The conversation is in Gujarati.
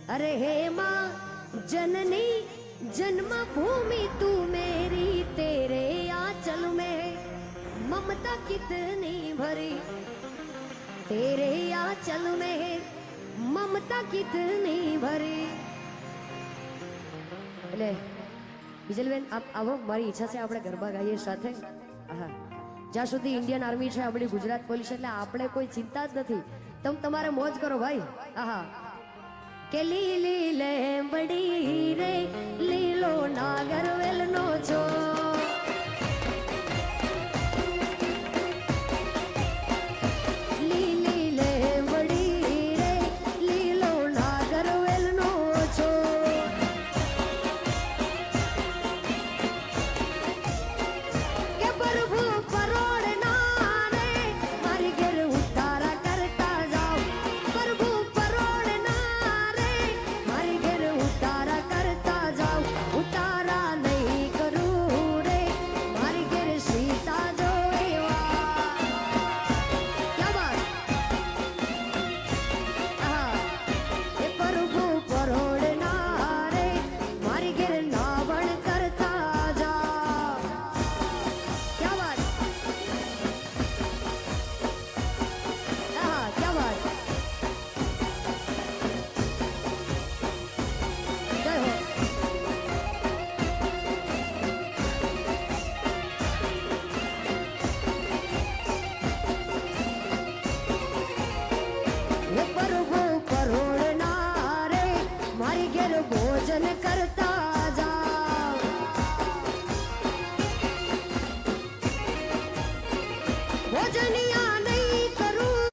अरे हे माँ जननी जन्मभूमि तू मेरी, तेरे आंचल में ममता कितनी भरी, तेरे आंचल में ममता कितनी भरी। એટલે બીજલબેન આપ આવો, મારી ઈચ્છા છે આપણે ગરબા ગાઈએ સાથે. હા, જ્યાં સુધી ઇન્ડિયન આર્મી છે, આપણી ગુજરાત પોલીસ, એટલે આપણે કોઈ ચિંતા જ નથી. તમે તમારે મોજ કરો ભાઈ. આહા કે લીલી લેંબડી રે લીલો નાગરવેલ નો છો.